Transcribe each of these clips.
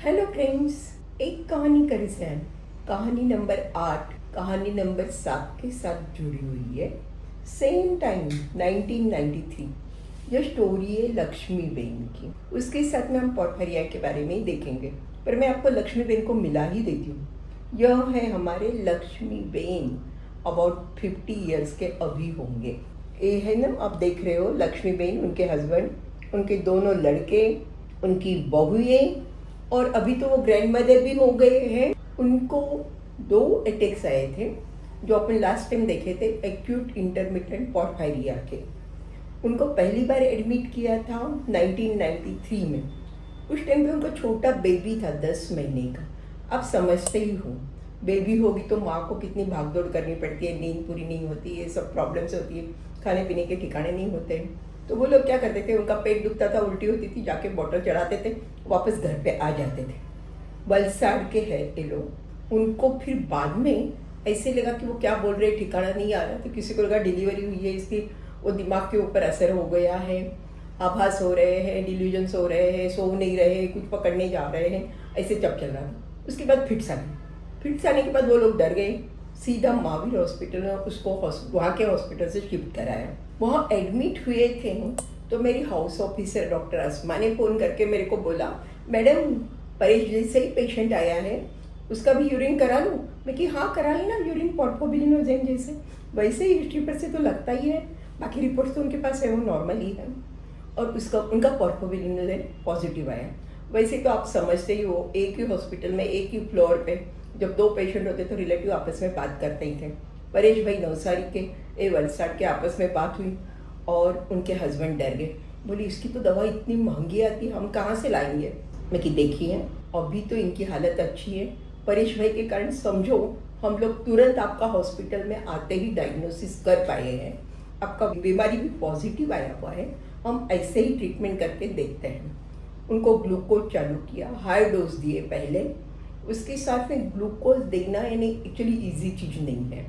Hello friends, एक कहानी का रिसेंट कहानी नंबर 8 कहानी नंबर 7 के साथ जुड़ी हुई है। Same time 1993। यह स्टोरी है लक्ष्मीबेन की। उसके साथ में हम पोर्फिरिया के बारे में ही देखेंगे, पर मैं आपको लक्ष्मीबेन को मिला ही देती हूँ। यह है हमारे लक्ष्मीबेन, अबाउट 50 इयर्स के अभी होंगे। ये है ना, आप देख रहे हो लक्ष्मीबेन, उनके हस्बैंड, उनके दोनों लड़के, उनकी बहुएं, और अभी तो वो ग्रैंड मदर भी हो गए हैं। उनको 2 अटैक्स आए थे जो अपन लास्ट टाइम देखे थे, एक्यूट इंटरमिटेंट पोर्फिरिया के। उनको पहली बार एडमिट किया था 1993 में। उस टाइम पे उनका छोटा बेबी था 10 महीने का। आप समझते ही हो, बेबी होगी तो माँ को कितनी भागदौड़ करनी पड़ती है, नींद पूरी नहीं होती है, सब प्रॉब्लम्स होती है, खाने पीने के ठिकाने नहीं होते हैं। तो वो लोग क्या करते थे, उनका पेट दुखता था, उल्टी होती थी, जाके बॉटल चढ़ाते थे, वापस घर पे आ जाते थे। वलसाड़ के हैं ये लोग। उनको फिर बाद में ऐसे लगा कि वो क्या बोल रहे हैं, ठिकाना नहीं आ रहा, तो किसी को लगा डिलीवरी हुई है इसकी, वो दिमाग के ऊपर असर हो गया है, आभास हो रहे हैं, डिल्यूजन्स हो रहे हैं, सो नहीं रहे, कुछ पकड़ने जा रहे हैं, ऐसे जब चल रहा था। उसके बाद फिट्स आ गई। फिट्स आने के बाद वो लोग डर गए, सीधा महावीर हॉस्पिटल में उसको वहाँ के हॉस्पिटल से शिफ्ट कराया। वहाँ एडमिट हुए थे तो मेरी हाउस ऑफिसर डॉक्टर अस्मा ने फ़ोन करके मेरे को बोला, मैडम परेश जैसे ही पेशेंट आया है, उसका भी यूरिन करा लूँ? मैं कि हाँ करा ही ना, यूरिन पोर्फोबिलिनोजेन जैसे, वैसे ही हिस्ट्री पर से तो लगता ही है, बाकी रिपोर्ट्स तो उनके पास है, वो नॉर्मल ही है। और उनका पोर्फोबिलिनोजेन पॉजिटिव आया। वैसे तो आप समझते ही हो, एक ही हॉस्पिटल में एक ही फ्लोर पे जब 2 पेशेंट होते तो रिलेटिव आपस में बात करते ही थे। परेश भाई नवसारी के, वलसाड़ के आपस में बात हुई और उनके हस्बैंड डर गए। बोली इसकी तो दवा इतनी महंगी आती, हम कहाँ से लाएंगे? मैं कि देखिए अभी तो इनकी हालत अच्छी है, परेश भाई के कारण समझो हम लोग तुरंत आपका हॉस्पिटल में आते ही डायग्नोसिस कर पाए हैं, आपका बीमारी भी पॉजिटिव आया हुआ है, हम ऐसे ही ट्रीटमेंट करके देखते हैं। उनको ग्लूकोज चालू किया, हाई डोज दिए पहले। उसके साथ में ग्लूकोज देना यानी एक्चुअली ईजी चीज़ नहीं है।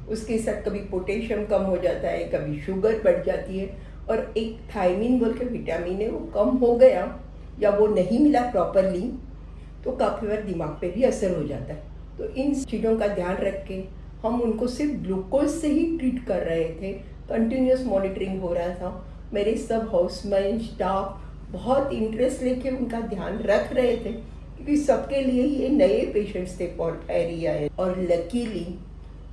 उसके साथ कभी पोटेशियम कम हो जाता है, कभी शुगर बढ़ जाती है, और एक थायमिन बोल के विटामिन है, वो कम हो गया या वो नहीं मिला प्रॉपरली तो काफ़ी बार दिमाग पे भी असर हो जाता है। तो इन चीज़ों का ध्यान रख के हम उनको सिर्फ ग्लूकोज से ही ट्रीट कर रहे थे। कंटिन्यूस मॉनिटरिंग हो रहा था। मेरे सब हाउसमैन स्टाफ बहुत इंटरेस्ट लेके उनका ध्यान रख रहे थे, क्योंकि सबके लिए ये नए पेशेंट्स थे पोर्फिरिया है। और लकीली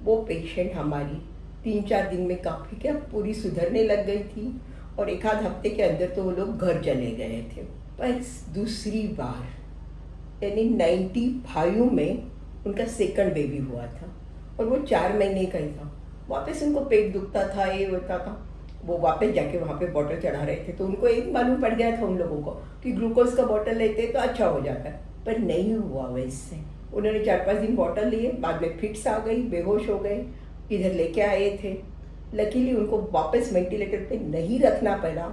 वो पेशेंट हमारी 3-4 दिन में काफ़ी क्या पूरी सुधरने लग गई थी, और 1 आध हफ्ते के अंदर तो वो लोग घर चले गए थे। पर दूसरी बार यानी 95 में उनका सेकंड बेबी हुआ था, और वो 4 महीने का ही था। वापस उनको पेट दुखता था, ये होता था, वो वापस जाके वहाँ पे बॉटल चढ़ा रहे थे। तो उनको एक मालूम पड़ गया था उन लोगों को कि ग्लूकोज का बॉटल लेते तो अच्छा हो जाता है, पर नहीं हुआ वैसे। उन्होंने 4-5 दिन बॉटल लिए, बाद में फिट्स आ गई, बेहोश हो गए, इधर लेके आए थे। लकीली उनको वापस वेंटिलेटर पे नहीं रखना पड़ा,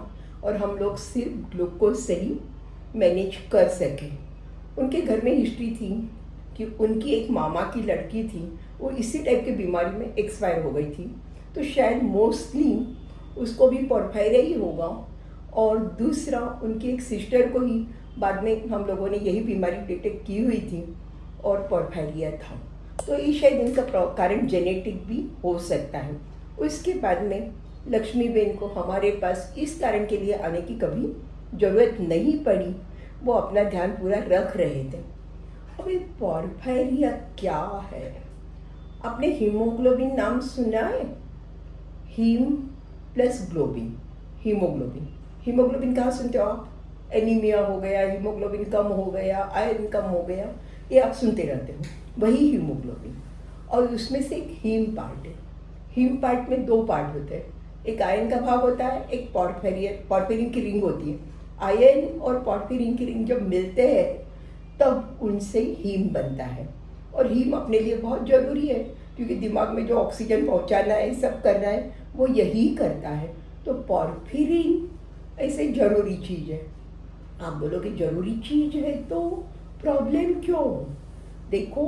और हम लोग सिर्फ ग्लूकोज से ही मैनेज कर सके। उनके घर में हिस्ट्री थी कि उनकी एक मामा की लड़की थी, वो इसी टाइप की बीमारी में एक्सपायर हो गई थी, तो शायद मोस्टली उसको भी पोर्फिरिया ही होगा। और दूसरा उनकी एक सिस्टर को ही बाद में हम लोगों ने यही बीमारी डिटेक्ट की हुई थी और पोर्फिरिया था, तो ये शायद इनका कारण जेनेटिक भी हो सकता है। उसके बाद में लक्ष्मीबेन को हमारे पास इस कारण के लिए आने की कभी ज़रूरत नहीं पड़ी, वो अपना ध्यान पूरा रख रहे थे। अब ये पोर्फिरिया क्या है? आपने हीमोग्लोबिन नाम सुना है? Haem plus globin, haemoglobin. Haemoglobin कहाँ सुनते हो आप? एनीमिया हो गया, हीमोग्लोबिन कम हो गया, आयरन कम हो गया, ये आप सुनते रहते हो, वही हीमोग्लोबिन। और उसमें से एक हीम पार्ट है। हीम पार्ट में 2 पार्ट होते हैं, एक आयरन का भाग होता है, एक पोर्फिरिन की रिंग होती है। आयरन और पोर्फिरिन की रिंग जब मिलते हैं तब उनसे हीम बनता है, और हीम अपने लिए बहुत ज़रूरी है, क्योंकि दिमाग में जो ऑक्सीजन पहुंचाना है, सब करना है, वो यही करता है। तो पोर्फिरिन ऐसे ज़रूरी चीज़ है। आप बोलोगे ज़रूरी चीज़ है तो प्रॉब्लम क्यों? देखो,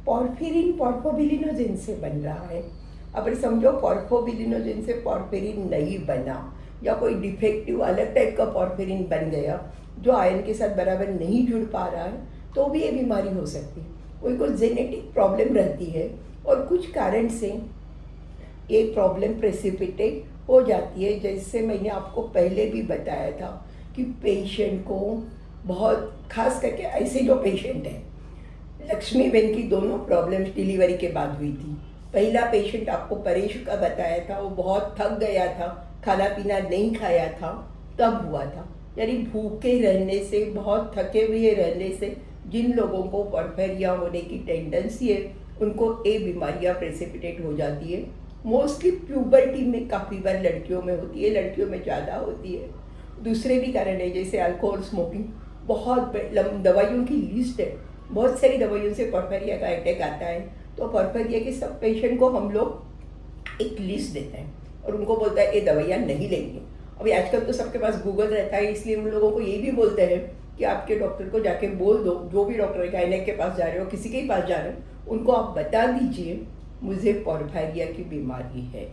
पोर्फिरिन पोर्फोबिलिनोजेन से बन रहा है। अब समझो पोर्फोबिलिनोजेन से पोर्फिरिन नहीं बना, या कोई डिफेक्टिव अलग टाइप का पोर्फिरिन बन गया जो आयरन के साथ बराबर नहीं जुड़ पा रहा है, तो भी ये बीमारी हो सकती है। कोई कोई जेनेटिक प्रॉब्लम रहती है और कुछ कारण से ये प्रॉब्लम प्रेसिपिटेट हो जाती है। जैसे मैंने आपको पहले भी बताया था कि पेशेंट को बहुत, खास करके ऐसे जो पेशेंट हैं, लक्ष्मी बहन की दोनों प्रॉब्लम्स डिलीवरी के बाद हुई थी। पहला पेशेंट आपको परेश का बताया था, वो बहुत थक गया था, खाना पीना नहीं खाया था, तब हुआ था। यानी भूखे रहने से, बहुत थके हुए रहने से जिन लोगों को पोरफेरिया होने की टेंडेंसी है, उनको ये बीमारियां प्रेसिपिटेट हो जाती है। मोस्टली प्यूबर्टी में काफ़ी बार लड़कियों में होती है, लड़कियों में ज़्यादा होती है। दूसरे भी कारण है, जैसे अल्कोहल, स्मोकिंग। बहुत दवाइयों की लिस्ट है, बहुत सारी दवाइयों से पोरफेरिया का अटैक आता है। तो पोरफेरिया के सब पेशेंट को हम लोग एक लिस्ट देते हैं और उनको बोलता है ये दवाइयाँ नहीं लेंगे। अभी आजकल तो सबके पास गूगल रहता है, इसलिए उन लोगों को ये भी बोलते हैं कि आपके डॉक्टर को जाके बोल दो, जो भी डॉक्टर है, गायनेक के पास जा रहे हो, किसी के ही पास जा रहे हो, उनको आप बता दीजिए मुझे पोरफेरिया की बीमारी है,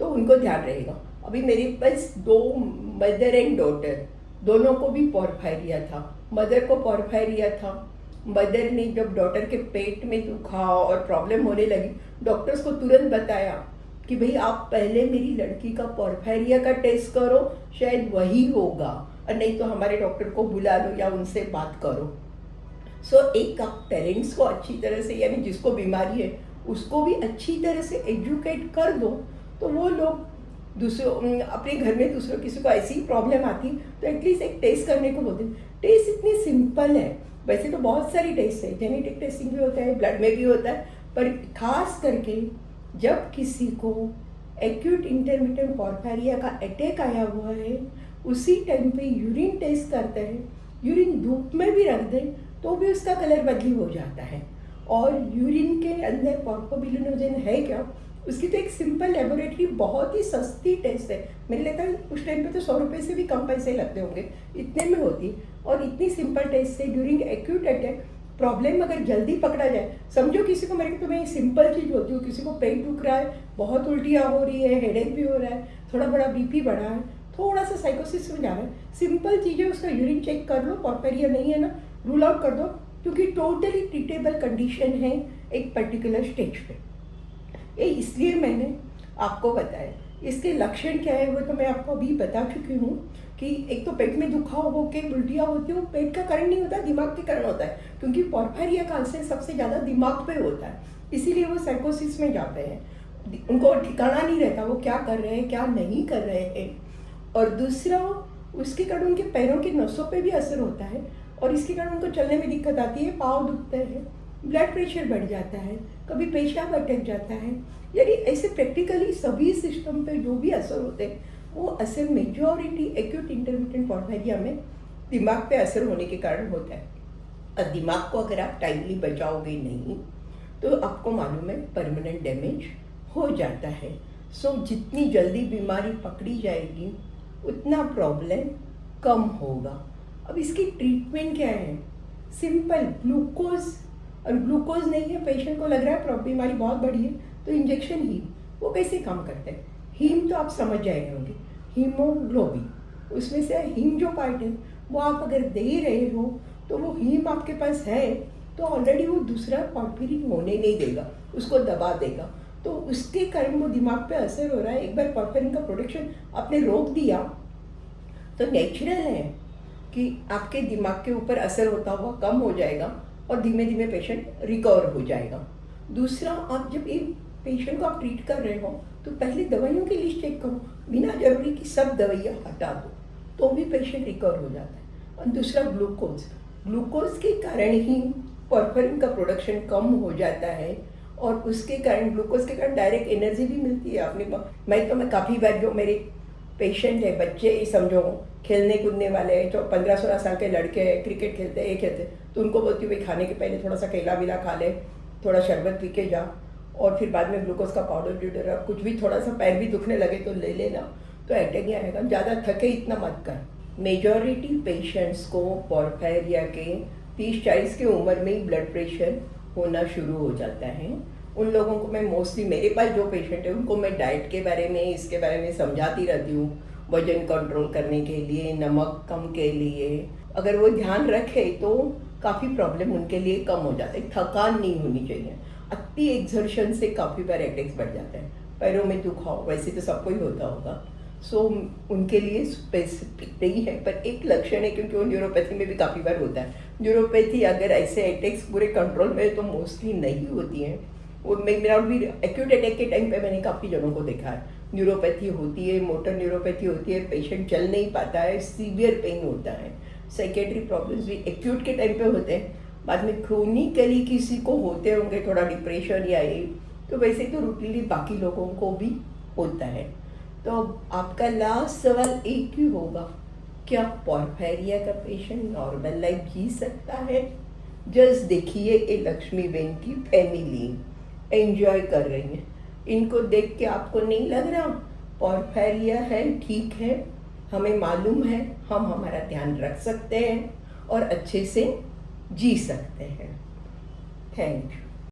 तो उनको ध्यान रहेगा। अभी मेरे पास 2 मदर एंड डॉटर, दोनों को भी पोरफेरिया था। मदर को पोरफेरिया था। मदर ने जब डॉटर के पेट में दुखा और प्रॉब्लम होने लगी, डॉक्टर्स को तुरंत बताया कि भाई आप पहले मेरी लड़की का पोरफेरिया का टेस्ट करो, शायद वही होगा, और नहीं तो हमारे डॉक्टर को बुला लो या उनसे बात करो। एक आप पेरेंट्स को अच्छी तरह से, यानी जिसको बीमारी है उसको भी अच्छी तरह से एजुकेट कर दो, तो वो लोग दूसरों, अपने घर में दूसरों किसी को ऐसी प्रॉब्लम आती तो एटलीस्ट एक टेस्ट करने को बोलते हैं। टेस्ट इतनी सिंपल है, वैसे तो बहुत सारी टेस्ट है, जेनेटिक टेस्टिंग भी होता है, ब्लड में भी होता है, पर खास करके जब किसी को एक्यूट इंटरमिटेंट पोरफेरिया का अटैक आया हुआ है, उसी टाइम पे यूरिन टेस्ट करते हैं। यूरिन धूप में भी रख दें तो भी उसका कलर बदली हो जाता है। और यूरिन के अंदर पोरफोबिलिनोजेन है क्या, उसकी तो एक सिंपल लेबोरेटरी, बहुत ही सस्ती टेस्ट है। मेरे लगता है उस टाइम पे तो 100 रुपये से भी कम पैसे लगते होंगे, इतने में होती। और इतनी सिंपल टेस्ट से ड्यूरिंग एक्यूट अटैक प्रॉब्लम अगर जल्दी पकड़ा जाए, समझो किसी को, मेरे को तो मैं सिंपल चीज़ होती हूँ, किसी को पेट दुख रहा है, बहुत उल्टियाँ हो रही है, हेडेक भी हो रहा है, थोड़ा बड़ा बीपी बढ़ा है, थोड़ा सा साइकोसिस में जा रहा है, सिंपल चीज़ें, उसका यूरिन चेक कर लो, पोरफेरिया नहीं है ना, रूल आउट कर दो, क्योंकि टोटली ट्रीटेबल कंडीशन है एक पर्टिकुलर स्टेज पे। ये इसलिए मैंने आपको बताया। इसके लक्षण क्या है वो तो मैं आपको अभी बता चुकी हूँ कि एक तो पेट में दुखाव होकर उल्टियाँ होती है, वो पेट का कारण नहीं होता, दिमाग के कारण होता है, क्योंकि पोरफेरिया का असर सबसे ज़्यादा दिमाग पे होता है, इसीलिए वो साइकोसिस में जाते हैं। उनको ठिकाना नहीं रहता वो क्या कर रहे हैं, क्या नहीं कर रहे हैं। और दूसरा, उसके कारण उनके पैरों की नसों पे भी असर होता है, और इसके कारण उनको चलने में दिक्कत आती है, पाँव दुखते हैं, ब्लड प्रेशर बढ़ जाता है, कभी पेशाब अटक जाता है। यानी ऐसे प्रैक्टिकली सभी सिस्टम पे जो भी असर होते हैं, वो असर मेजॉरिटी एक्यूट इंटरमिटेंट पोरफेरिया में दिमाग पे असर होने के कारण होता है। और दिमाग को अगर आप टाइमली बचाओगे नहीं तो आपको मालूम है परमानेंट डैमेज हो जाता है। जितनी जल्दी बीमारी पकड़ी जाएगी उतना प्रॉब्लम कम होगा। अब इसकी ट्रीटमेंट क्या है? सिंपल, ग्लूकोज, और ग्लूकोज नहीं है, पेशेंट को लग रहा है बीमारी बहुत बड़ी है, तो इंजेक्शन हीम। वो कैसे काम करते हैं? हीम तो आप समझ जाएंगे होंगे, हीमोग्लोबिन, उसमें से हीम जो पार्ट है वो आप अगर दे रहे हो तो वो हीम आपके पास है तो ऑलरेडी वो दूसरा पोरफिरिन होने नहीं देगा, उसको दबा देगा, तो उसके कारण वो दिमाग पे असर हो रहा है। एक बार पोरफिरिन का प्रोडक्शन आपने रोक दिया तो नेचुरल है कि आपके दिमाग के ऊपर असर होता हुआ कम हो जाएगा और धीमे धीमे पेशेंट रिकवर हो जाएगा। दूसरा, आप जब एक पेशेंट को आप ट्रीट कर रहे हो तो पहले दवाइयों की लिस्ट चेक करो, बिना जरूरी की सब दवाइयाँ हटा दो तो भी पेशेंट रिकवर हो जाता है। और दूसरा, ग्लूकोज, ग्लूकोज के कारण ही पोरफिरिन का प्रोडक्शन कम हो जाता है, और उसके कारण, ग्लूकोज के कारण डायरेक्ट एनर्जी भी मिलती है अपने को। मैं काफ़ी बार, जो मेरे पेशेंट है, बच्चे समझो खेलने कूदने वाले हैं, जो 15-16 साल के लड़के हैं, क्रिकेट खेलते हैं, ये खेलते हैं, तो उनको बोलती हूँ भाई खाने के पहले थोड़ा सा केला वेला खा ले, थोड़ा शरबत पी के जा, और फिर बाद में ग्लूकोज का पाउडर कुछ भी, थोड़ा सा पैर भी दुखने लगे तो ले लेना, तो अटैक ही आएगा। ज़्यादा थके इतना मत कर। मेजॉरिटी पेशेंट्स को पोरफिरिया के 30-40 की उम्र में ही ब्लड प्रेशर होना शुरू हो जाता है। उन लोगों को मैं मोस्टली, मेरे पास जो पेशेंट है उनको मैं डाइट के बारे में, इसके बारे में समझाती रहती हूँ, वजन कंट्रोल करने के लिए, नमक कम के लिए। अगर वो ध्यान रखे तो काफ़ी प्रॉब्लम उनके लिए कम हो जाता है, थकान नहीं होनी चाहिए। अति एक्सर्शन से काफ़ी बार अटैक्स बढ़ जाते हैं, पैरों में दुखाव वैसे तो सबको ही होता होगा। सो उनके लिए स्पेसिफिक नहीं है, पर एक लक्षण है क्योंकि वो न्यूरोपैथी में भी काफ़ी बार होता है। न्यूरोपैथी अगर ऐसे अटैक्स पूरे कंट्रोल में है तो मोस्टली नहीं होती हैं। वो मेरा भी एक्यूट अटैक के टाइम पे मैंने काफ़ी जनों को देखा है, न्यूरोपैथी होती है, मोटर न्यूरोपैथी होती है, पेशेंट चल नहीं पाता है, सीवियर पेन होता है। साइकेट्री प्रॉब्लम्स भी एक्यूट के टाइम पे होते हैं, बाद में क्रोनिकली किसी को होते होंगे थोड़ा डिप्रेशन या ये, तो वैसे तो रूटीनली बाकी लोगों को भी होता है। तो आपका लास्ट सवाल एक ही होगा, क्या पॉर्फायरिया का पेशेंट नॉर्मल लाइफ जी सकता है? जस्ट देखिए ये लक्ष्मी बेन की फैमिली एंजॉय कर रही है, इनको देख के आपको नहीं लग रहा पॉर्फायरिया है? ठीक है, हमें मालूम है, हम हमारा ध्यान रख सकते हैं और अच्छे से जी सकते हैं। Thank you.